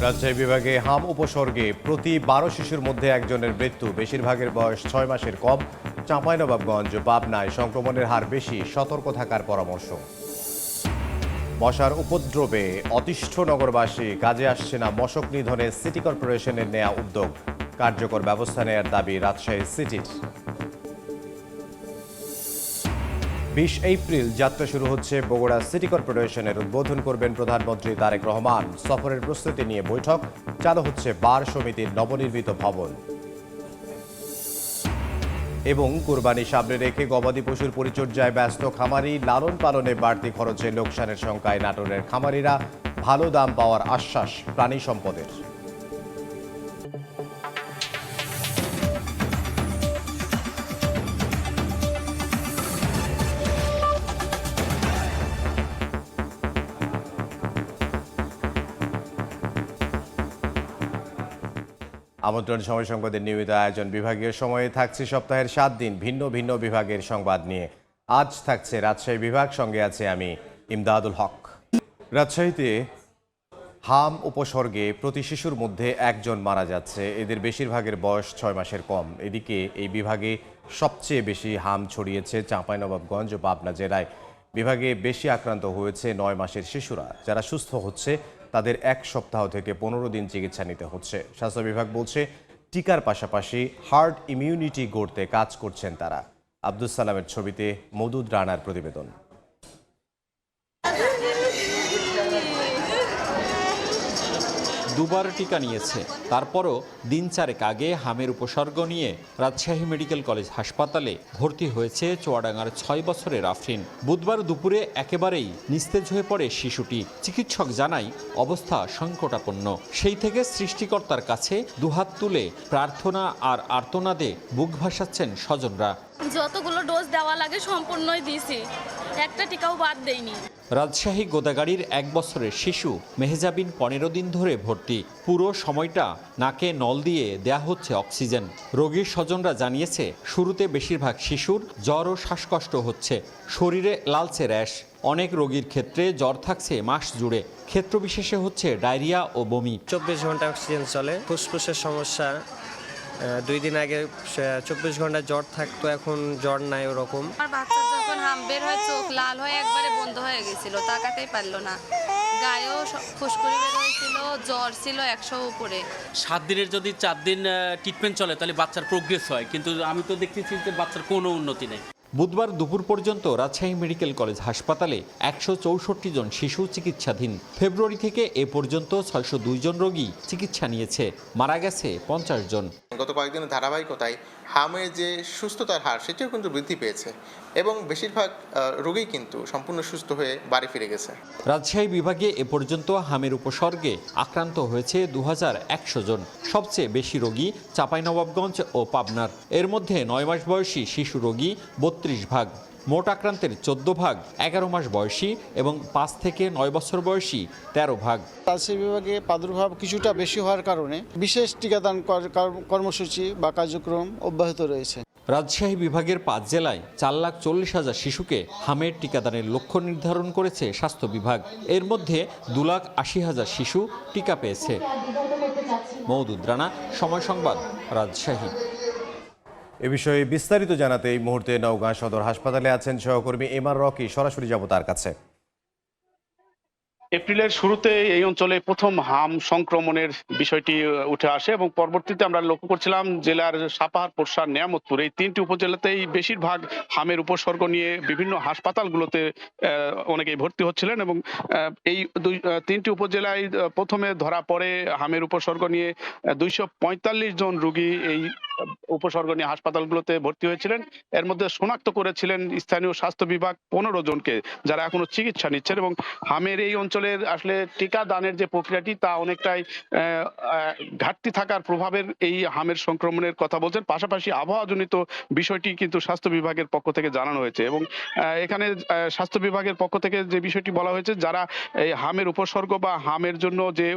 রাজশাহী বিভাগে হাম উপসর্গে প্রতি ১২ শিশুর মধ্যে একজনের মৃত্যু, বেশিরভাগের বয়স ৬ মাসের কম। চাঁপাইনবাবগঞ্জ, পাবনায় সংক্রমণের হার বেশি, সতর্ক থাকার পরামর্শ। মশার উপদ্রবে অতিষ্ঠ নগরবাসী, কাজে আসছে না মশক নিধনে সিটি কর্পোরেশনের নেয়া উদ্যোগ, কার্যকর ব্যবস্থা নেয়ার দাবি রাজশাহী সিটির। ২০ এপ্রিল যাত্রা শুরু হচ্ছে বগুড়া সিটি কর্পোরেশনের, উদ্বোধন করবেন প্রধানমন্ত্রী তারেক রহমান। সফরের প্রস্তুতি নিয়ে বৈঠক, চালু হচ্ছে বার সমিতির নবনির্মিত ভবন। এবং কুরবানি সামনে রেখে গবাদি পশুর পরিচর্যায় ব্যস্ত খামারি, লালন পালনে বাড়তি খরচে লোকসানের শঙ্কায় নাটোরের খামারিরা, ভালো দাম পাওয়ার আশ্বাস প্রাণী সম্পদের। আমন্ত্রণ সময় সংবাদের নিয়মিত আয়োজন। বিভাগীয় সময়ে থাকছে সপ্তাহের 7 দিন ভিন্ন ভিন্ন বিভাগের সংবাদ নিয়ে। আজ থাকছে রাজশাহী বিভাগ, সঙ্গে আছে আমি ইমদাদুল হক। রাজশাহীতে হাম উপসর্গে প্রতি শিশুর মধ্যে একজন মারা যাচ্ছে, এদের বেশিরভাগের বয়স 6 মাসের কম। এদিকে এই বিভাগে সবচেয়ে বেশি হাম ছড়িয়েছে চাঁপাইনবাবগঞ্জ ও পাবনা জেলায়। বিভাগে বেশি আক্রান্ত হয়েছে 9 মাসের শিশুরা। যারা সুস্থ হচ্ছে তাদের 1 সপ্তাহ থেকে 15 দিন চিকিৎসা নিতে হচ্ছে। স্বাস্থ্য বিভাগ বলছে টিকার পাশাপাশি হার্ড ইমিউনিটি গড়তে কাজ করছেন তারা। আব্দুস সালামের ছবিতে মওদুদ রানার প্রতিবেদন। দুবার টিকা নিয়েছে, তারপরও দিন চারেক আগে হামের উপসর্গ নিয়ে রাজশাহী মেডিকেল কলেজ হাসপাতালে ভর্তি হয়েছে চুয়াডাঙ্গার 6 বছরের আফরিন। বুধবার দুপুরে একেবারেই নিস্তেজ হয়ে পড়ে শিশুটি। চিকিৎসক জানায় অবস্থা সংকটাপন্ন। সেই থেকে সৃষ্টিকর্তার কাছে দুহাত তুলে প্রার্থনা আর আর্তনাদে বুক ভাসাচ্ছেন স্বজনরা। যতগুলো ডোজ দেওয়া লাগে সম্পূর্ণই দিয়েছি, একটা টিকাও বাদ দেইনি। রাজশাহী গোদাগাড়ির 1 বছরের শিশু মেহজাবিন 15 দিন ধরে ভর্তি। পুরো সময়টা নাকে নল দিয়ে দেয়া হচ্ছে অক্সিজেন। রোগীর স্বজনরা জানিয়েছে শুরুতে বেশিরভাগ শিশুর জ্বর ও শ্বাসকষ্ট হচ্ছে, শরীরে লালচে র্যাশ। অনেক রোগীর ক্ষেত্রে জ্বর থাকছে মাস জুড়ে, ক্ষেত্রবিশেষে হচ্ছে ডায়রিয়া ও বমি। 24 ঘন্টা অক্সিজেন চলে। ফুসফুসের সমস্যা, 2 দিন আগে 24 ঘন্টা জ্বর থাকতো, এখন জ্বর নাই ওরকম। আমার বাচ্চা যখন হাম বের হয় চোখ লাল হয়ে একবারে বন্ধ হয়ে গেছিল, তাকাতেই পারলো না। গায়েও ফুসকুড়ি বের হয়েছিল, জ্বর ছিল 100 উপরে। 7 দিনের যদি 4 দিন ট্রিটমেন্ট চলে তাহলে বাচ্চার প্রোগ্রেস হয়, কিন্তু আমি তো দেখতেছি যে বাচ্চার কোনো উন্নতি নেই। বুধবার দুপুর পর্যন্ত রাজশাহী মেডিকেল কলেজ হাসপাতালে 164 জন শিশু চিকিৎসাধীন। ফেব্রুয়ারি থেকে এ পর্যন্ত 602 জন রোগী চিকিৎসা নিয়েছে, মারা গেছে 50 জন। গত কয়েকদিনের ধারাবাহিকতায় হামের যে সুস্থতার হার সেটিও কিন্তু বৃদ্ধি পেয়েছে এবং বেশিরভাগ রোগী কিন্তু সম্পূর্ণ সুস্থ হয়ে বাড়ি ফিরে গেছে। রাজশাহী বিভাগে এ পর্যন্ত হামের উপসর্গে আক্রান্ত হয়েছে 2100 জন। সবচেয়ে বেশি রোগী চাঁপাইনবাবগঞ্জ ও পাবনার। এর মধ্যে 9 মাস বয়সী শিশু রোগী 32 ভাগ। মোট আক্রান্তের 14 ভাগ 11 মাস বয়সী এবং 5 থেকে 9 বছর বয়সী 13 ভাগ। রাজশাহী বিভাগে প্রাদুর্ভাব কিছুটা বেশি হওয়ার কারণে বিশেষ টিকাদান কর্মসূচি বা কার্যক্রম অব্যাহত রয়েছে। রাজশাহী বিভাগের 5 জেলায় 4,40,000 শিশুকে হামের টিকাদানের লক্ষ্য নির্ধারণ করেছে স্বাস্থ্য বিভাগ। এর মধ্যে 2,80,000 শিশু টিকা পেয়েছে। মওদুদ রানা, সময় সংবাদ, রাজশাহী। এ বিষয়ে বিস্তারিত জানাতে এই মুহূর্তে নওগাঁ সদর হাসপাতালে আছেন সহকর্মী এমআর রকি। সরাসরি যাব তার কাছে। এপ্রিলের শুরুতে এই অঞ্চলে প্রথম হাম সংক্রমণের বিষয়টি উঠে আসে এবং পরবর্তীতে আমরা লক্ষ্য করছিলাম জেলার সাপাহার, পোরশা, নিয়ামতপুর এই 3টি উপজেলাতেই বেশিরভাগ হামের উপসর্গ নিয়ে বিভিন্ন হাসপাতালগুলোতে অনেকেই ভর্তি হচ্ছিলেন এবং এই 3টি উপজেলায় প্রথমে ধরা পড়ে হামের উপসর্গ নিয়ে 245 জন রোগী এই উপসর্গ নিয়ে হাসপাতালগুলোতে ভর্তি হয়েছিলেন। এর মধ্যে শনাক্ত করেছিলেন স্থানীয় স্বাস্থ্য বিভাগ 15 জনকে, যারা এখনো চিকিৎসা নিচ্ছেন। এবং হামের এই অঞ্চলের আসলে টিকা দানের যে প্রক্রিয়াটি তা অনেকটাই ঘাটতি থাকার প্রভাবের এই হামের সংক্রমণের কথা বলছেন। পাশাপাশি আবহাওয়াজনিত বিষয়টি কিন্তু স্বাস্থ্য বিভাগের পক্ষ থেকে জানানো হয়েছে এবং এখানে স্বাস্থ্য বিভাগের পক্ষ থেকে যে বিষয়টি বলা হয়েছে, যারা এই হামের উপসর্গ বা হামের জন্য যে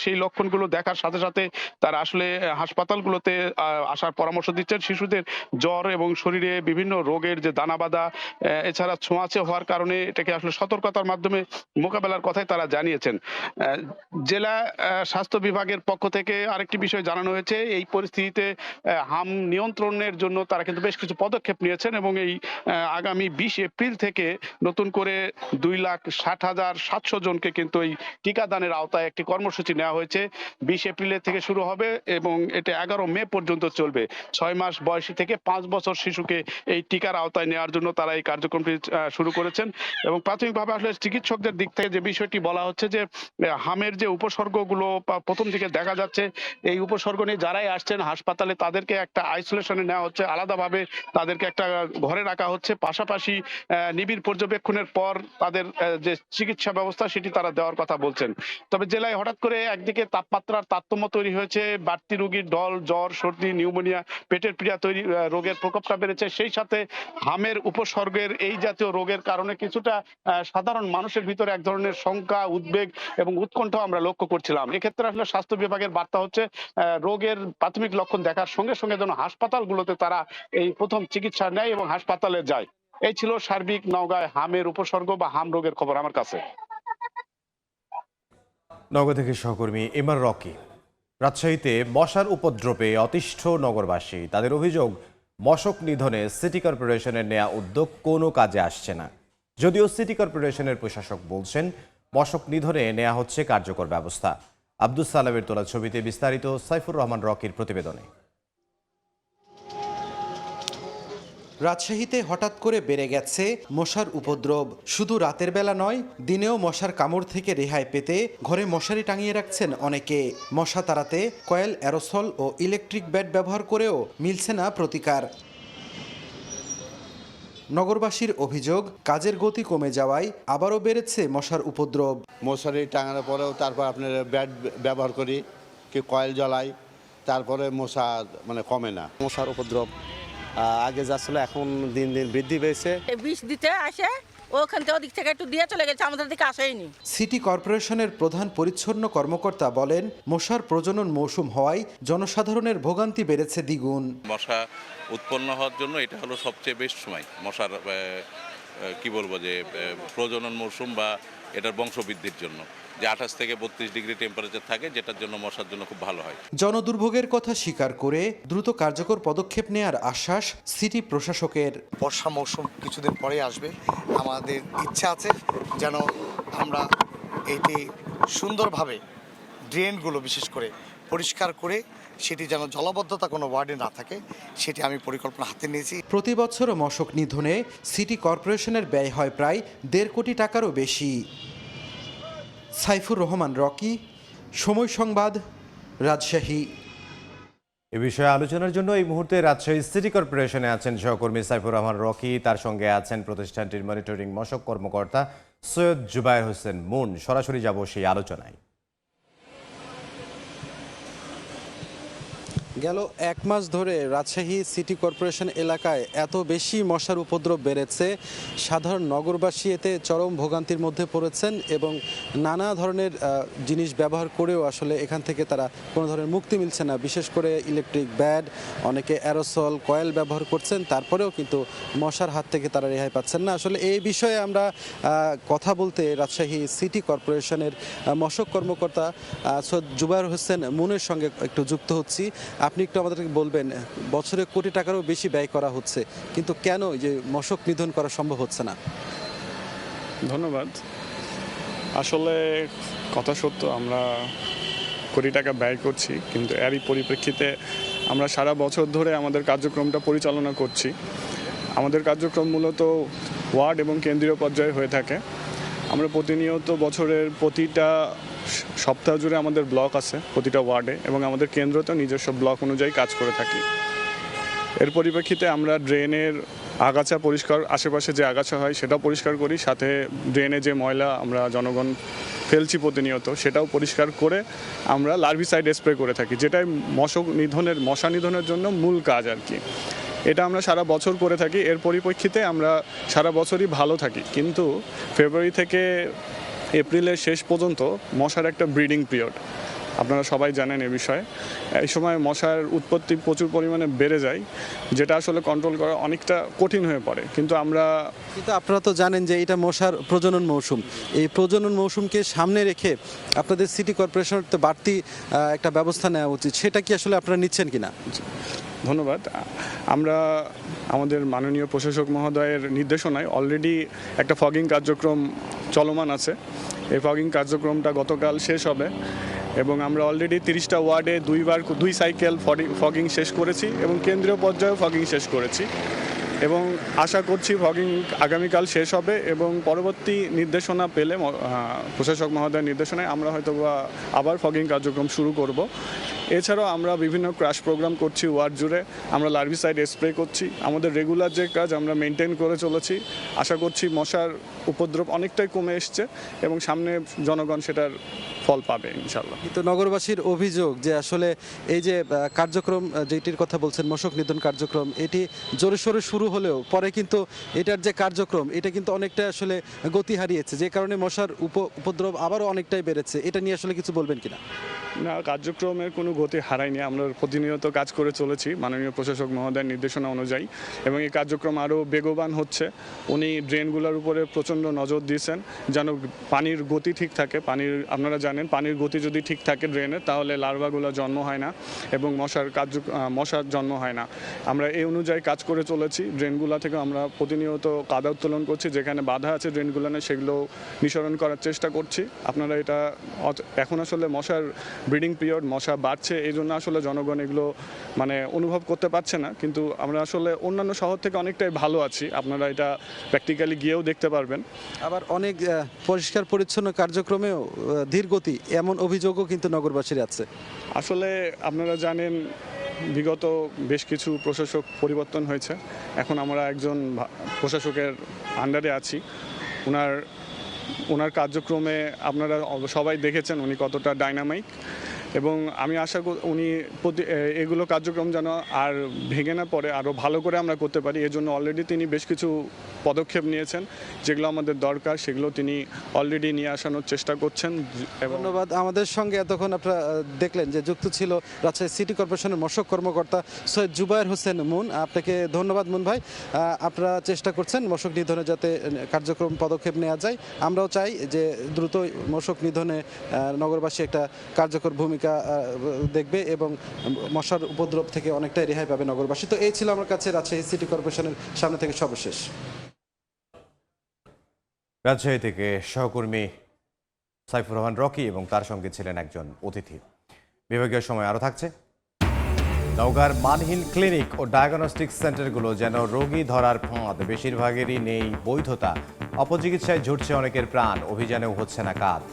সেই লক্ষণগুলো দেখার সাথে সাথে তারা আসলে হাসপাতালগুলোতে আসার পরামর্শ দিচ্ছেন। শিশুদের জ্বর এবং শরীরে বিভিন্ন রোগের যে দানাবাঁধা, এছাড়া ছোঁয়াচে হওয়ার কারণে এটাকে আসলে সতর্কতার মাধ্যমে মোকাবেলার কথাই তারা জানিয়েছেন। জেলা স্বাস্থ্য বিভাগের পক্ষ থেকে আরেকটি বিষয় জানানো হয়েছে, এই পরিস্থিতিতে হাম নিয়ন্ত্রণের জন্য তারা কিন্তু বেশ কিছু পদক্ষেপ নিয়েছেন এবং এই আগামী 20 এপ্রিল থেকে নতুন করে 2,60,700 জনকে কিন্তু এই টিকাদানের আওতায় একটি কর্মসূচি নেওয়া হয়েছে। 20 এপ্রিলের থেকে শুরু হবে এবং এটা 11 মে পর্যন্ত চলবে। 6 মাস বয়সী থেকে 5 বছর শিশুকে এই টিকার আওতায় নেওয়ার জন্য তারা এই কার্যক্রমটি শুরু করেছেন। এবং প্রাথমিকভাবে আসলে চিকিৎসকদের দিক থেকে যে বিষয়টি বলা হচ্ছে যে হামের যে উপসর্গগুলো প্রথম দিকে দেখা যাচ্ছে, এই উপসর্গ নিয়ে যারাই আসছেন হাসপাতালে তাদেরকে একটা আইসোলেশনে নেওয়া হচ্ছে, আলাদাভাবে তাদেরকে একটা ঘরে রাখা হচ্ছে। পাশাপাশি নিবিড় পর্যবেক্ষণের পর তাদের যে চিকিৎসা ব্যবস্থা সেটি তারা দেওয়ার কথা বলছেন। তবে জেলায় হঠাৎ করে একদিকে তাপমাত্রার তারতম্য তৈরি হয়েছে, বাড়তি রোগীর ঢল, জ্বর, সর্দি, নিউমোনিয়া, পেটের পীড়া তৈরি রোগের প্রকোপটা বেড়েছে। সেই সাথে হামের উপসর্গের এই জাতীয় রোগের কারণে কিছুটা সাধারণ মানুষের ভিতরে এক ধরনের শঙ্কা, উদ্বেগ এবং উৎকণ্ঠা আমরা লক্ষ্য করছিলাম। এক্ষেত্রে আসলে স্বাস্থ্য বিভাগের বার্তা হচ্ছে রোগের প্রাথমিক লক্ষণ দেখার সঙ্গে সঙ্গে যেন হাসপাতালগুলোতে তারা এই প্রথম চিকিৎসা নেয় এবং হাসপাতালে যায়। এই ছিল সার্বিক নওগাঁয় হামের উপসর্গ বা হাম রোগের খবর আমার কাছে। নওগাঁ থেকে সহকর্মী এমআর রকি। রাজশাহীতে মশার উপদ্রবে অতিষ্ঠ নগরবাসী। তাদের অভিযোগ, মশক নিধনে সিটি কর্পোরেশনের নেওয়া উদ্যোগ কোনো কাজে আসছে না। যদিও সিটি কর্পোরেশনের প্রশাসক বলছেন মশক নিধনে নেওয়া হচ্ছে কার্যকর ব্যবস্থা। আব্দুস সালামের তোলা ছবিতে বিস্তারিত সাইফুর রহমান রকির প্রতিবেদনে। রাজশাহীতে হঠাৎ করে বেড়ে গেছে মশার উপদ্রব। শুধু রাতের বেলা নয়, দিনেও মশার কামড় থেকে রেহাই পেতে ঘরে মশারি টাঙিয়ে রাখছেন অনেকে। মশা তাড়াতে কয়েল, অ্যারোসল ও ইলেকট্রিক ব্যাট ব্যবহার করেও মিলছে না প্রতিকার। নগরবাসীর অভিযোগ, কাজের গতি কমে যাওয়ায় আবারও বেড়েছে মশার উপদ্রব। মশারি টাঙানোর পরেও তারপর আপনার ব্যাট ব্যবহার করি, কি কয়েল জ্বালাই, তারপরে মশা কমে না। মশার উপদ্রব আগে যাচ্ছিল, এখন দিন দিন বৃদ্ধি পেয়েছে। বিষ দিতে আসে, ওখান থেকে ওদিক থেকে একটু দিয়ে চলে গেছে, আমাদের দিকে আসেনি। সিটি কর্পোরেশনের প্রধান পরিচ্ছন্ন কর্মকর্তা বলেন, মশার প্রজনন মৌসুম হওয়ায় জনসাধারণের ভোগান্তি বেড়েছে দ্বিগুণ। মশা উৎপন্ন হওয়ার জন্য এটা হলো সবচেয়ে বেস্ট সময় মশার কি বলবো যে প্রজনন মৌসুম বা এটার বংশবৃদ্ধির জন্য, যে 28 থেকে 32 ডিগ্রি টেম্পারেচার থাকে, যেটার জন্য মশার জন্য খুব ভালো হয়। জনদুর্ভোগের কথা স্বীকার করে দ্রুত কার্যকর পদক্ষেপ নেয়ার আশ্বাস সিটি প্রশাসকের। বর্ষা মৌসুম কিছুদিন পরে আসবে, আমাদের ইচ্ছা আছে যেন আমরা এটি সুন্দরভাবে ড্রেনগুলো বিশেষ করে পরিষ্কার করে সেটি যেন জলাবদ্ধতা কোনো ওয়ার্ডে না থাকে, সেটি আমি পরিকল্পনা হাতে নিয়েছি। প্রতি বছর মশক নিধনে সিটি কর্পোরেশনের ব্যয় হয় প্রায় 1.5 কোটি টাকারও বেশি। সাইফুর রহমান রকি, সময় সংবাদ, রাজশাহী। এ বিষয়ে আলোচনার জন্য এই মুহূর্তে রাজশাহী সিটি কর্পোরেশনে আছেন সহকর্মী সাইফুর রহমান রকি, তার সঙ্গে আছেন প্রতিষ্ঠানটির মনিটরিং মশক কর্মকর্তা সৈয়দ জুবায়ের হোসেন মুন। সরাসরি যাব সেই আলোচনায়। গেল 1 মাস ধরে রাজশাহী সিটি কর্পোরেশন এলাকায় এত বেশি মশার উপদ্রব বেড়েছে, সাধারণ নগরবাসী এতে চরম ভোগান্তির মধ্যে পড়েছেন এবং নানা ধরনের জিনিস ব্যবহার করেও আসলে এখান থেকে তারা কোনো ধরনের মুক্তি মিলছে না। বিশেষ করে ইলেকট্রিক ব্যাড, অনেকে অ্যারোসল, কয়েল ব্যবহার করছেন, তারপরেও কিন্তু মশার হাত থেকে তারা রেহাই পাচ্ছেন না। আসলে এই বিষয়ে আমরা কথা বলতে রাজশাহী সিটি কর্পোরেশনের মশক কর্মকর্তা সৈয়দ জুবায়ের হোসেন মুনের সঙ্গে একটু যুক্ত হচ্ছি। আপনি একটু আমাদেরকে বলবেন, বছরে কোটি টাকারও বেশি ব্যয় করা হচ্ছে, কিন্তু কেন যে মশক নিধন করা সম্ভব হচ্ছে না? ধন্যবাদ। আসলে কথা সত্য, আমরা কোটি টাকা ব্যয় করছি, কিন্তু এরই পরিপ্রেক্ষিতে আমরা সারা বছর ধরে আমাদের কার্যক্রমটা পরিচালনা করছি। আমাদের কার্যক্রম মূলত ওয়ার্ড এবং কেন্দ্রীয় পর্যায়ে হয়ে থাকে। আমরা প্রতিনিয়ত বছরের প্রতিটা সপ্তাহ জুড়ে আমাদের ব্লক আছে প্রতিটা ওয়ার্ডে, এবং আমাদের কেন্দ্রতেও নিজস্ব ব্লক অনুযায়ী কাজ করে থাকি। এর পরিপ্রেক্ষিতে আমরা ড্রেনের আগাছা পরিষ্কার, আশেপাশে যে আগাছা হয় সেটাও পরিষ্কার করি, সাথে ড্রেনে যে ময়লা আমরা জনগণ ফেলছি প্রতিনিয়ত সেটাও পরিষ্কার করে আমরা লার্ভিসাইড স্প্রে করে থাকি, যেটাই মশা নিধনের জন্য মূল কাজ আর কি। এটা আমরা সারা বছর করে থাকি। এর পরিপ্রেক্ষিতে আমরা সারা বছরই ভালো থাকি, কিন্তু ফেব্রুয়ারি থেকে এপ্রিলের শেষ পর্যন্ত মশার একটা ব্রিডিং পিরিয়ড। আপনারা সবাই জানেন এ বিষয়ে। এই সময় মশার উৎপত্তি প্রচুর পরিমাণে বেড়ে যায়, যেটা আসলে কন্ট্রোল করা অনেকটা কঠিন হয়ে পড়ে। কিন্তু আপনারা তো জানেন যে এটা মশার প্রজনন মৌসুম। এই প্রজনন মৌসুমকে সামনে রেখে আপনাদের সিটি কর্পোরেশনের তো বাড়তি একটা ব্যবস্থা নেওয়া উচিত, সেটা কি আসলে আপনারা নিচ্ছেন কিনা? ধন্যবাদ। আমরা আমাদের মাননীয় প্রশাসক মহোদয়ের নির্দেশনায় অলরেডি একটা ফগিং কার্যক্রম চলমান আছে। এই ফগিং কার্যক্রমটা গতকাল শেষ হবে এবং আমরা অলরেডি 30টা ওয়ার্ডে 2 সাইকেল ফগিং শেষ করেছি এবং কেন্দ্রীয় পর্যায়েও ফগিং শেষ করেছি এবং আশা করছি ফগিং আগামীকাল শেষ হবে এবং পরবর্তী নির্দেশনা পেলে প্রশাসক মহোদয়ের নির্দেশনায় আমরা হয়তো আবার ফগিং কার্যক্রম শুরু করব। এছাড়াও আমরা বিভিন্ন ক্রাশ প্রোগ্রাম করছি ওয়ার্ড জুড়ে, আমরা লার্ভিসাইড স্প্রে করছি। আমাদের রেগুলার যে কাজ আমরা মেনটেন করে চলেছি। আশা করছি মশার উপদ্রব অনেকটাই কমে এসছে এবং সামনে জনগণ সেটার ফল পাবে ইনশাল্লাহ। কিন্তু নগরবাসীর অভিযোগ যে আসলে এই যে কার্যক্রম যেটির কথা বলছেন মশক নিধন কার্যক্রম, এটি জোরে সোরে শুরু হলেও পরে কিন্তু এটার যে কার্যক্রম এটা কিন্তু অনেকটা আসলে গতি হারিয়েছে, যে কারণে মশার উপদ্রব আবারও অনেকটাই বেড়েছে। এটা নিয়ে আসলে কিছু বলবেন কিনা? না, কার্যক্রমের কোনো গতি হারায়নি। আমরা প্রতিনিয়ত কাজ করে চলেছি মাননীয় প্রশাসক মহোদয়ের নির্দেশনা অনুযায়ী এবং এই কার্যক্রম আরও বেগবান হচ্ছে। উনি ড্রেনগুলোর উপরে প্রচণ্ড নজর দিয়েছেন যেন পানির গতি ঠিক থাকে। আপনারা জানেন পানির গতি যদি ঠিক থাকে ড্রেনে, তাহলে লার্ভাগুলো জন্ম হয় না এবং মশার জন্ম হয় না। আমরা এই অনুযায়ী কাজ করে চলেছি। ড্রেনগুলো থেকে আমরা প্রতিনিয়ত কাদা উত্তোলন করছি, যেখানে বাধা আছে ড্রেনগুলো সেগুলো নিঃসরণ করার চেষ্টা করছি। আপনারা এটা এখন আসলে মশার ব্রিডিং পিরিয়ড, মশা বাড়ছে, এই জন্য আসলে জনগণ এগুলো অনুভব করতে পারছে না, কিন্তু আমরা আসলে অন্যান্য শহর থেকে অনেকটাই ভালো আছি। আপনারা এটা প্র্যাকটিক্যালি গিয়েও দেখতে পারবেন। আবার অনেক পরিষ্কার পরিচ্ছন্ন কার্যক্রমেও ধীরগতি, এমন অভিযোগও কিন্তু নগরবাসীর আছে। আসলে আপনারা জানেন বিগত বেশ কিছু প্রশাসক পরিবর্তন হয়েছে। এখন আমরা একজন প্রশাসকের আন্ডারে আছি। ওনার কার্যক্রমে আপনারা সবাই দেখেছেন উনি কতটা ডাইনামিক এবং আমি আশা করি উনি এগুলো কার্যক্রম যেন আর ভেঙে না পড়ে, আরও ভালো করে আমরা করতে পারি। এর জন্য অলরেডি তিনি বেশ কিছু পদক্ষেপ নিয়েছেন, যেগুলো আমাদের দরকার সেগুলো তিনি অলরেডি নিয়ে আসানোর চেষ্টা করছেন। ধন্যবাদ। আমাদের সঙ্গে এতক্ষণ আপনারা দেখলেন যে যুক্ত ছিল রাজশাহী সিটি কর্পোরেশনের মশক কর্মকর্তা সৈয়দ জুবায়ের হোসেন মুন। আপনাকে ধন্যবাদ মুন ভাই। আপনারা চেষ্টা করছেন মশক নিধনে যাতে কার্যক্রম পদক্ষেপ নেওয়া যায়। আমরাও চাই যে দ্রুত মশক নিধনে নগরবাসী একটা কার্যকর ভূমিকা দেখবে এবং মশার উপদ্রব থেকে অনেকটাই রেহাই পাবে নগরবাসী। তো এই ছিল আমার কাছে রাজশাহী সিটি কর্পোরেশনের সামনে থেকে সর্বশেষ। রাজশাহী থেকে সহকর্মী সাইফুর রহমান রকি এবং তার সঙ্গে ছিলেন একজন অতিথি। বিভাগীয় সময় আরও থাকছে। নওগাঁর মানহীন ক্লিনিক ও ডায়াগনস্টিক সেন্টারগুলো যেন রোগী ধরার ফাঁদ, বেশিরভাগেরই নেই বৈধতা। অপচিকিৎসায় ঝরছে অনেকের প্রাণ, অভিযানেও হচ্ছে না কাজ।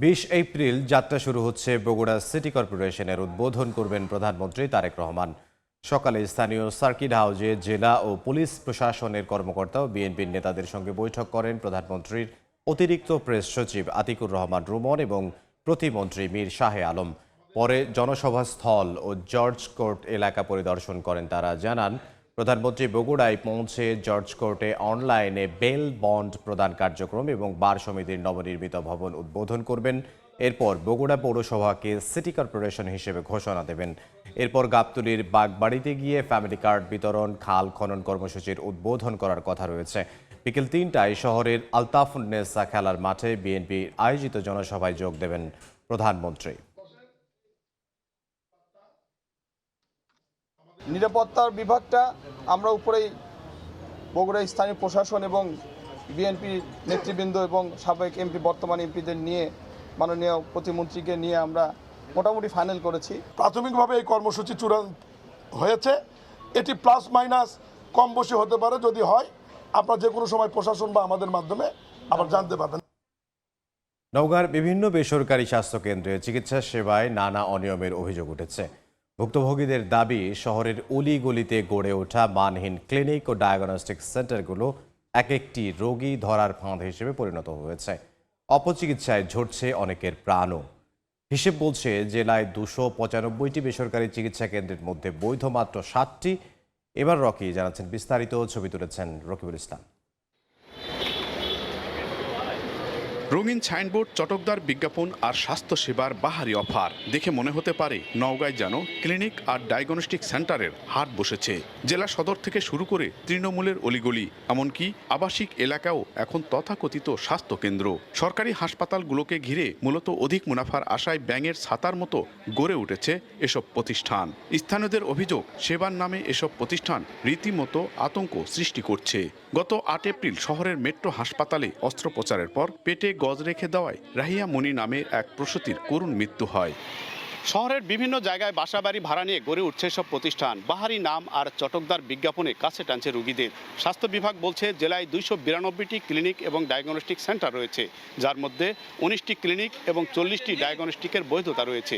20 এপ্রিল যাত্রা শুরু হচ্ছে বগুড়া সিটি কর্পোরেশনের। উদ্বোধন করবেন প্রধানমন্ত্রী তারেক রহমান। সকালে স্থানীয় সার্কিট হাউজে জেলা ও পুলিশ প্রশাসনের কর্মকর্তা ও বিএনপির নেতাদের সঙ্গে বৈঠক করেন প্রধানমন্ত্রীর অতিরিক্ত প্রেস সচিব আতিকুর রহমান রুমন এবং প্রতিমন্ত্রী মীর শাহে আলম। পরে জনসভাস্থল ও জর্জ কোর্ট এলাকা পরিদর্শন করেন তারা। জানান প্রধানমন্ত্রী বগুড়ায় পৌঁছে জর্জ কোর্টে অনলাইনে বেল বন্ড প্রদান কার্যক্রম এবং বার সমিতির নবনির্মিত ভবন উদ্বোধন করবেন। এরপর বগুড়া পৌরসভাকে সিটি কর্পোরেশন হিসেবে ঘোষণা দেবেন। এরপর গাবতলীর বাগবাড়িতে গিয়ে ফ্যামিলি কার্ড বিতরণ, খাল খনন কর্মসূচির উদ্বোধন করার কথা রয়েছে। বিকেল 3টায় শহরের আলতাফুন্নেসা খেলার মাঠে বিএনপি আয়োজিত জনসভায় যোগ দেবেন প্রধানমন্ত্রী। নিরাপত্তার বিভাগটা আমরা উপরেই বগুড়া স্থানীয় প্রশাসন এবং বিএনপি নেতৃবৃন্দ এবং সাবেক এমপি বর্তমান এমপিদের নিয়ে মাননীয় প্রতিমন্ত্রীকে নিয়ে আমরা মোটামুটি ফাইনাল করেছি। প্রাথমিকভাবে এই কর্মসূচি চূড়ান্ত হয়েছে। এটি প্লাস মাইনাস কম বেশি হতে পারে, যদি হয় আপনারা যে কোনো সময় প্রশাসন বা আমাদের মাধ্যমে আবার জানতে পারবেন। নওগাঁর বিভিন্ন বেসরকারি স্বাস্থ্যকেন্দ্রে চিকিৎসা সেবায় নানা অনিয়মের অভিযোগ উঠেছে। ভুক্তভোগীদের দাবি শহরের অলিগলিতে গড়ে ওঠা মানহীন ক্লিনিক ও ডায়াগনস্টিক সেন্টারগুলো এক একটি রোগী ধরার ফাঁদ হিসেবে পরিণত হয়েছে। অপচিকিৎসায় ঝরছে অনেকের প্রাণও। হিসেব বলছে জেলায় 295টি বেসরকারি চিকিৎসা কেন্দ্রের মধ্যে বৈধ মাত্র 7টি। এবার রকি জানাচ্ছেন বিস্তারিত, ছবি তুলেছেন রকিবুল ইসলাম। রঙিন সাইনবোর্ড, চটকদার বিজ্ঞাপন আর স্বাস্থ্যসেবার বাহারি অফার দেখে মনে হতে পারে নওগাঁয় যেন ক্লিনিক আর ডায়াগনস্টিক সেন্টারের হাট বসেছে। জেলা সদর থেকে শুরু করে তৃণমূলের অলিগলি, এমনকি আবাসিক এলাকাও এখন তথাকথিত স্বাস্থ্য কেন্দ্র। সরকারি হাসপাতালগুলোকে ঘিরে মূলত অধিক মুনাফার আশায় ব্যাঙের ছাতার মতো গড়ে উঠেছে এসব প্রতিষ্ঠান। স্থানীয়দের অভিযোগ, সেবার নামে এসব প্রতিষ্ঠান রীতিমতো আতঙ্ক সৃষ্টি করছে। গত ৮ এপ্রিল শহরের মেট্রো হাসপাতালে অস্ত্রোপচারের পর পেটে গজ রেখে দেওয়ায় রাহিয়া মনি নামের এক প্রসূতির করুণ মৃত্যু হয়। শহরের বিভিন্ন জায়গায় বাসাবাড়ি ভাড়া নিয়ে গড়ে উঠছে সব প্রতিষ্ঠান। বাহারি নাম আর চটকদার বিজ্ঞাপনে কাছে টানছে রোগীদের। স্বাস্থ্য বিভাগ বলছে জেলায় 292টি ক্লিনিক এবং ডায়াগনস্টিক সেন্টার রয়েছে, যার মধ্যে 19টি ক্লিনিক এবং 40টি ডায়াগনস্টিকের বৈধতা রয়েছে।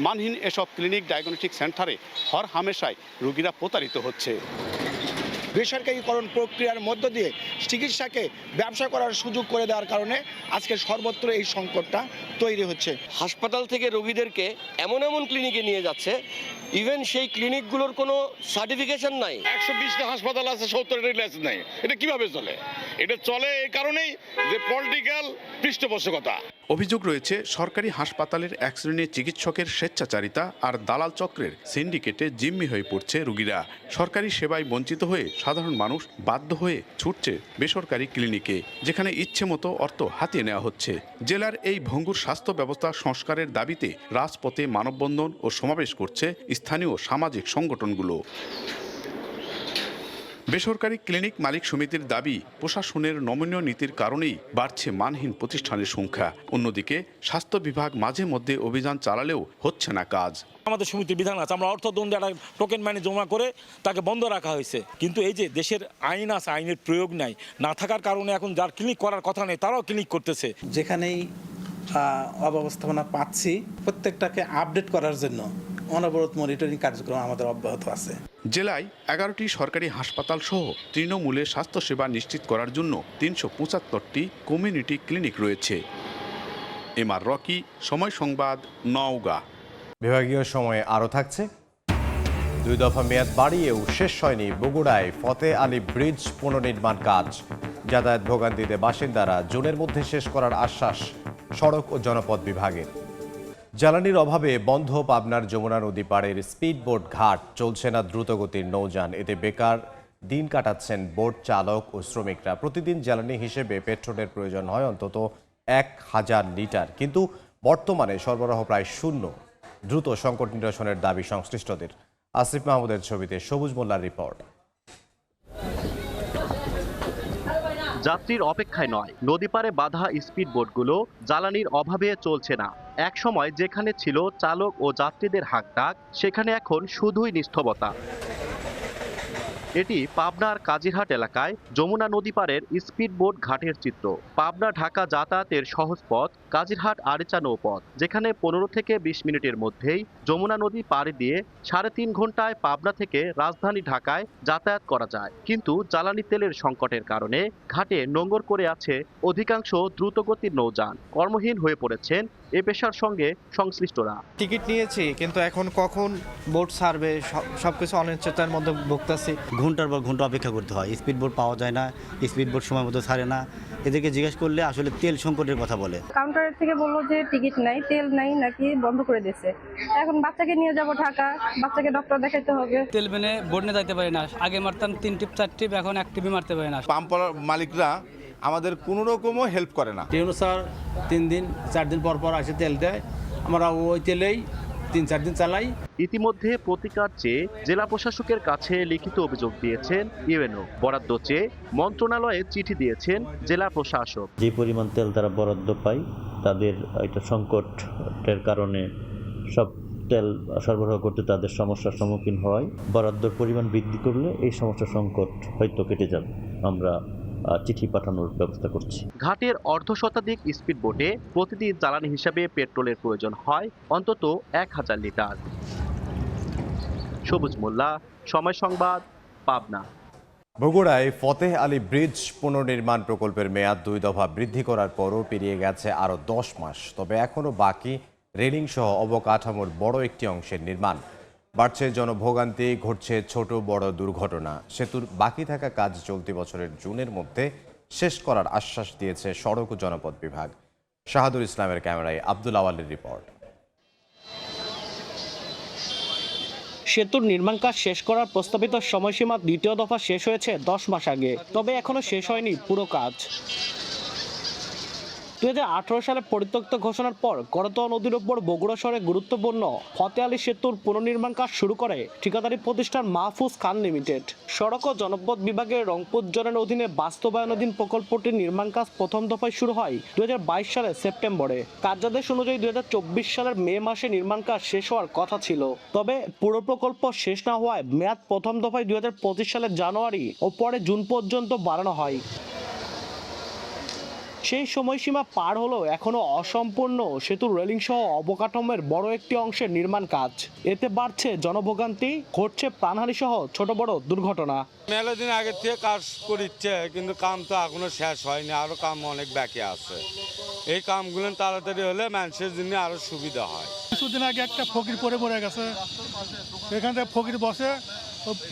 মানহীন এসব ক্লিনিক ডায়াগনস্টিক সেন্টারে হর হামেশায় রোগীরা প্রতারিত হচ্ছে। বেসরকারীকরণ প্রক্রিয়ার মধ্য দিয়ে চিকিৎসাকে ব্যবসা করার সুযোগ করে দেওয়ার কারণে আজকে সর্বত্র এই সংকটটা তৈরি হচ্ছে। হাসপাতাল থেকে রোগীদেরকে এমন এমন ক্লিনিকে নিয়ে যাচ্ছে, ইভেন সেই ক্লিনিকগুলোর কোনো সার্টিফিকেশন নাই। 120টা হাসপাতাল আছে, 70টা লাইসেন্স নাই। এটা কিভাবে চলে? এটা চলে এই কারণেই যে পলিটিক্যাল পৃষ্ঠপোষকতা। অভিযোগ রয়েছে সরকারি হাসপাতালের এক শ্রেণীর চিকিৎসকের স্বেচ্ছাচারিতা আর দালাল চক্রের সিন্ডিকেটে জিম্মি হয়ে পড়ছে রোগীরা। সরকারি সেবায় বঞ্চিত হয়ে সাধারণ মানুষ বাধ্য হয়ে ছুটছে বেসরকারি ক্লিনিকে, যেখানে ইচ্ছে মতো অর্থ হাতিয়ে নেওয়া হচ্ছে। জেলার এই ভঙ্গুর স্বাস্থ্য ব্যবস্থা সংস্কারের দাবিতে রাজপথে মানববন্ধন ও সমাবেশ করছে স্থানীয় সামাজিক সংগঠনগুলো। বেসরকারি ক্লিনিক মালিক সমিতির দাবি, প্রশাসনের নমনীয় নীতির কারণেই বাড়ছে মানহীন প্রতিষ্ঠানের সংখ্যা। অন্যদিকে স্বাস্থ্য বিভাগ মাঝে মধ্যে অভিযান চালালেও হচ্ছে না কাজ। আমাদের সমিতির বিধান আছে, আমরা অর্থদণ্ডে একটা টোকেন মানি জমা করে তাকে বন্ধ রাখা হয়েছে, কিন্তু এই যে দেশের আইন আছে, আইনের প্রয়োগ নাই, না থাকার কারণে এখন যার ক্লিনিক করার কথা নেই তারাও ক্লিনিক করতেছে। যেখানেই অব্যবস্থাপনা পাচ্ছি, প্রত্যেকটাকে আপডেট করার জন্য অনবরত মনিটরিং কার্যক্রম আমাদের অব্যাহত আছে। জেলায় 11টি সরকারি হাসপাতাল সহ তৃণমূলে স্বাস্থ্যসেবা নিশ্চিত করার জন্য 375টি কমিউনিটি ক্লিনিক রয়েছে। এমআর রকি, সময় সংবাদ, নওগাঁ। বিভাগীয় সময়ে আরও থাকছে, 2 দফা মেয়াদ বাড়িয়েও শেষ হয়নি বগুড়ায় ফতে আলী ব্রিজ পুনর্নির্মাণ কাজ। যাতায়াত ভোগান্তিতে বাসিন্দারা জুনের মধ্যে শেষ করার আশ্বাস সড়ক ও জনপথ বিভাগের। জ্বালানির অভাবে বন্ধ পাবনার যমুনা নদী পাড়ের স্পিডবোট ঘাট, চলছে না দ্রুতগতির নৌযান। এতে বেকার দিন কাটাচ্ছেন বোট চালক ও শ্রমিকরা। প্রতিদিন জ্বালানি হিসেবে পেট্রোলের প্রয়োজন হয় অন্তত 1000 লিটার, কিন্তু বর্তমানে সরবরাহ প্রায় শূন্য। দ্রুত সংকট নিরসনের দাবি সংশ্লিষ্টদের। আসিফ মাহমুদের ছবিতে সবুজ মোল্লার রিপোর্ট। যাত্রীর অপেক্ষায় নয়, নদী পারে বাঁধা স্পিড বোটগুলো জ্বালানির অভাবে চলছে না। এক সময় যেখানে ছিল চালক ও যাত্রীদের হাঁকডাক, সেখানে এখন শুধুই নিস্তবতা। এটি পাবনার কাজিরহাট এলাকায় যমুনা নদী পাড়ের স্পিডবোট ঘাটের চিত্র। পাবনা ঢাকা যাতায়াতের সহজ পথ কাজিরহাট আরিচা নৌপথ, যেখানে 15 থেকে 20 মিনিটের মধ্যেই যমুনা নদী পাড়ি দিয়ে 3.5 ঘন্টায় পাবনা থেকে রাজধানী ঢাকায় যাতায়াত করা যায়। কিন্তু জ্বালানি তেলের সংকটের কারণে ঘাটে নোঙর করে আছে অধিকাংশ দ্রুতগতির নৌযান। কর্মহীন হয়ে পড়েছেন এ পেশার সঙ্গে সংশ্লিষ্টরা। টিকিট নিয়েছি, কিন্তু এখন কখন বোট ছাড়বে সবকিছু অনিশ্চয়তার মধ্যে ভুগতেছি। ঘন্টার পর ঘন্টা অপেক্ষা করতে হয়, স্পিড বোট পাওয়া যায় না, স্পিড বোট সময় মতো ছাড়ে না। এদেরকে জিজ্ঞেস করলে আসলে তেল সংকটের কথা বলে। কাউন্টারের থেকে বললো যে টিকিট নাই, তেল নাই, নাকি বন্ধ করে দিয়েছে। এখন বাচ্চাকে নিয়ে যাব ঢাকা, বাচ্চাকে ডক্টর দেখাইতে হবে। তেল মেনে বোট নিয়ে যাইতে পারি না। আগে মারতাম 3 টিপ 4 টিপ, এখন 1 টিপই মারতে পারি না। পাম্প মালিকরা আমাদের কোনো রকমও হেল্প করে না। টিউনো স্যার 3 দিন 4 দিন পর পর আসে তেল দেয়, আমরা ওই তেলেই 3-4 দিন চালাই। ইতিমধ্যে প্রতিকার চেয়ে জেলা প্রশাসকের কাছে লিখিত অভিযোগ দিয়েছেন ইউএনও। বরাদ্দ চেয়ে মন্ত্রণালয়ে চিঠি দিয়েছেন জেলা প্রশাসক। যে পরিমাণ তেল তারা বরাদ্দ পায়, তাদের এটা সংকটের কারণে সব তেল সরবরাহ করতে তাদের সমস্যার সম্মুখীন হয়। বরাদ্দর পরিমাণ বৃদ্ধি করলে এই সমস্যার সংকট হয়তো কেটে যাবে। আমরা চিঠি পাঠানোর ব্যবস্থা করছি। ঘাটের অর্ধশতাধিক স্পিড বোটে প্রতিদিন জ্বালানি হিসাবে পেট্রোলের প্রয়োজন হয় অন্তত 1000 লিটার। সবুজ মোল্লা, সময় সংবাদ, পাবনা। বগুড়ায় ফতে আলী ব্রিজ পুনর্নির্মাণ প্রকল্পের মেয়াদ 2 দফা বৃদ্ধি করার পরও পেরিয়ে গেছে আরও 10 মাস। তবে এখনও বাকি রেলিং সহ অবকাঠামোর বড় একটি অংশের নির্মাণ। বাড়ছে জনভোগান্তি, ঘটছে ছোট বড় দুর্ঘটনা। সেতুর বাকি থাকা কাজ চলতি বছরের জুনের মধ্যে শেষ করার আশ্বাস দিয়েছে সড়ক ও জনপথ বিভাগ। শাহাদুল ইসলামের ক্যামেরায় আব্দুল আওয়ালের রিপোর্ট। সেতুর নির্মাণ কাজ শেষ করার প্রস্তাবিত সময়সীমা দ্বিতীয় দফা শেষ হয়েছে 10 মাস আগে, তবে এখনো শেষ হয়নি পুরো কাজ। 2018 সালে পরিত্যক্ত ঘোষণার পর করতোয়া নদীর উপর বগুড়া শহরে গুরুত্বপূর্ণ ফতে আলী সেতুর পুনর্নির্মাণ কাজ শুরু করে ঠিকাদারি প্রতিষ্ঠান মাহফুজ খান লিমিটেড। সড়ক ও জনপথ বিভাগের রংপুর জোনের অধীনে বাস্তবায়নাধীন প্রকল্পটির নির্মাণ কাজ প্রথম দফায় শুরু হয় 2022 সালের সেপ্টেম্বরে। কার্যাদেশ অনুযায়ী 2024 সালের মে মাসে নির্মাণ কাজ শেষ হওয়ার কথা ছিল, তবে পুরো প্রকল্প শেষ না হওয়ায় মেয়াদ প্রথম দফায় 2025 সালের জানুয়ারি ও পরে জুন পর্যন্ত বাড়ানো হয়। সেই সময়সীমা পার হলেও এখনো অসম্পূর্ণ সেতুর রেলিং সহ অবকাঠামোর বড় একটি অংশের নির্মাণ কাজ। এতে বাড়ছে জনভোগান্তি, ঘটছে প্রাণহানি সহ ছোট বড় দুর্ঘটনা। মেলা দিন আগের থেকে কাজ করিচ্ছে, কিন্তু কাম তো এখনো শেষ হয়নি, আরো কাম অনেক বাকি আছে। এই কামগুলো তাড়াতাড়ি হলে মানুষের জন্য আরো সুবিধা হয়। কিছুদিন আগে একটা ফকির পরে মরে গেছে, এখান থেকে ফকির বসে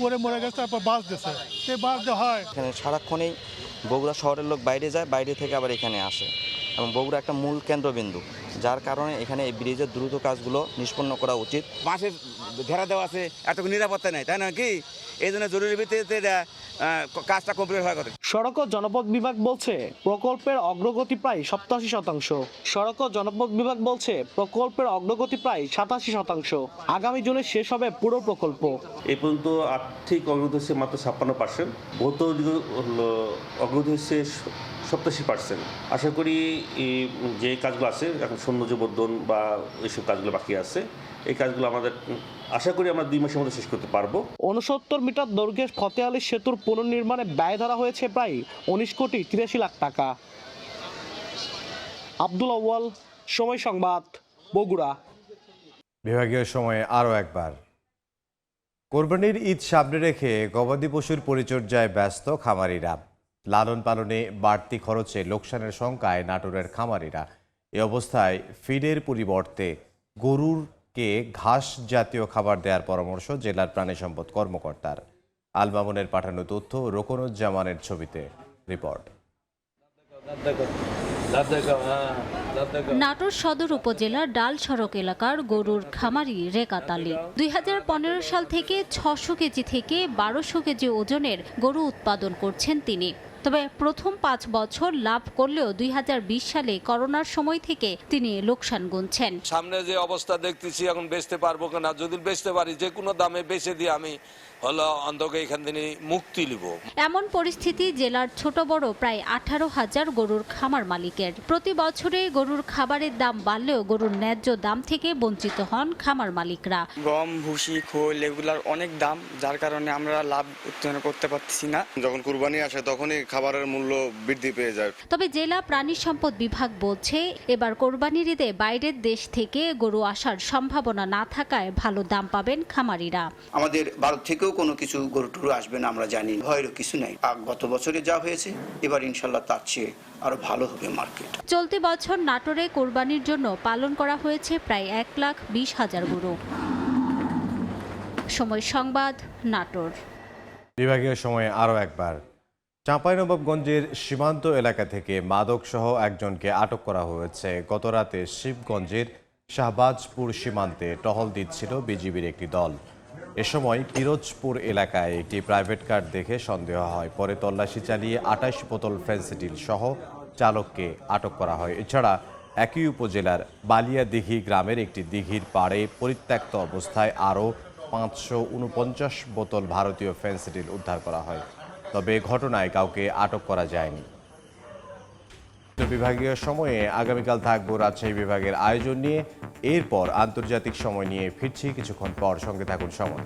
পরে মরে গেছে, তারপর বাস দিয়েছে, সেই বাস দেওয়া হয়। এখানে সারাক্ষণেই বগুড়া শহরের লোক বাইরে যায়, বাইরে থেকে আবার এখানে আসে, এবং বগুড়া একটা মূল কেন্দ্রবিন্দু, যার কারণে এখানে এই ব্রিজের দ্রুত কাজগুলো নিষ্পন্ন করা উচিত। বাঁশের ঘেরা দেওয়া আছে, এত নিরাপত্তা নেই, তাই না কি? এই জন্য জরুরি ভিত্তিতে কাজটা কমপ্লিট হওয়ার কথা। সড়ক ও জনপথ বিভাগ বলছে প্রকল্পের অগ্রগতি প্রায় 87%। সড়ক ও জনপথ বিভাগ বলছে প্রকল্পের অগ্রগতি প্রায় 87%। আগামী জুনে শেষ হবে পুরো প্রকল্প। এই পর্যন্ত আর্থিক অগ্রগতি হচ্ছে মাত্র 56%, ভৌত অগ্রগতি হচ্ছে 87%। আশা করি যে কাজগুলো আছে এখন সৌন্দর্যবর্ধন বা এইসব কাজগুলো বাকি আছে, এই কাজগুলো আমাদের আশা করি আমরা 2 মাসের মধ্যে শেষ করতে পারবো। 69 মিটার দৈর্ঘ্যের ফতে আলী সেতুর পুনর্নির্মাণে ব্যয় ধরা হয়েছে প্রায় 19 কোটি 83 লাখ টাকা। আব্দুল আউয়াল, সময় সংবাদ, বগুড়া। বিভাগীয় সময়ে আরও একবার। কোরবানির ঈদ সামনে রেখে গবাদি পশুর পরিচর্যায় ব্যস্ত খামারিরা। লালন পালনে বাড়তি খরচে লোকসানের শঙ্কায় নাটোরের খামারিরা। এ অবস্থায় ফিডের পরিবর্তে গরুরকে ঘাস জাতীয় খাবার দেওয়ার পরামর্শ জেলার প্রাণী সম্পদ কর্মকর্তার। আল মামুনের পাঠানো তথ্য, রোকনুজ্জামানের ছবিতে রিপোর্ট। নাটোর সদর উপজেলার ডাল সড়ক এলাকার গরুর খামারি রেকাত আলী 2015 সাল থেকে 600 কেজি থেকে 1200 কেজি ওজনের গরু উৎপাদন করছেন তিনি। তবে প্রথম 5 বছর লাভ করলেও 2020 সালে করোনার সময় থেকে তিনি লোকসান গুনছেন। সামনে যে অবস্থা দেখতেছি এখন বেচতে পারবো কিনা, যদি বেচতে পারি যে কোনো দামে বেচে দিয়ে আমি হলো অন্তকে এখান থেকে মুক্তি নিব। এমন পরিস্থিতি জেলার ছোট বড় প্রায় 18,000 গরুর খামার মালিকের। প্রতি বছরে গরুর খাবারের দাম বাড়লেও গরুর ন্যায্য দাম থেকে বঞ্চিত হন খামার মালিকরা। গম, ভুসি, খোল এগুলার অনেক দাম, যার কারণে আমরা লাভ উত্তোলন করতে পারতেছি না। যখন কুরবানি আসে তখনই খাবারের মূল্য বৃদ্ধি পেয়ে যায়। তবে জেলা প্রাণী সম্পদ বিভাগ বলছে এবার কোরবানির ঈদে বাইরের দেশ থেকে গরু আসার সম্ভাবনা না থাকায় ভালো দাম পাবেন খামারিরা। আমাদের ভারত থেকেও কোনো কিছু গরু টুরু আসবে না আমরা জানি, ভয়েরও কিছু নাই। গত বছরে যা হয়েছে এবার ইনশাল্লাহ তার চেয়ে আরো ভালো হবে মার্কেট। চলতি বছর নাটোরে কোরবানির জন্য পালন করা হয়েছে প্রায় 1,20,000 গরু। সময় সংবাদ, নাটোর। বিভাগীয় সময়ে আরও একবার। চাঁপাইনবাবগঞ্জের সীমান্ত এলাকা থেকে মাদকসহ একজনকে আটক করা হয়েছে। গত রাতে শিবগঞ্জের শাহবাজপুর সীমান্তে টহল দিচ্ছিল বিজিবির একটি দল। এ সময় পিরোজপুর এলাকায় একটি প্রাইভেট কার দেখে সন্দেহ হয়। পরে তল্লাশি চালিয়ে 28 বোতল ফেন্সিডিল সহ চালককে আটক করা হয়। এছাড়া একই উপজেলার বালিয়াদিঘি গ্রামের একটি দিঘির পাড়ে পরিত্যক্ত অবস্থায় আরও 549 বোতল ভারতীয় ফেন্সিডিল উদ্ধার করা হয়। তবে ঘটনায় কাউকে আটক করা যায়নি। বিভাগীয় সময়ে আগামীকাল থাকবো রাজশাহী বিভাগের আয়োজন নিয়ে। এরপর আন্তর্জাতিক সময় নিয়ে ফিরছি কিছুক্ষণ পর। সঙ্গে থাকুন সময়।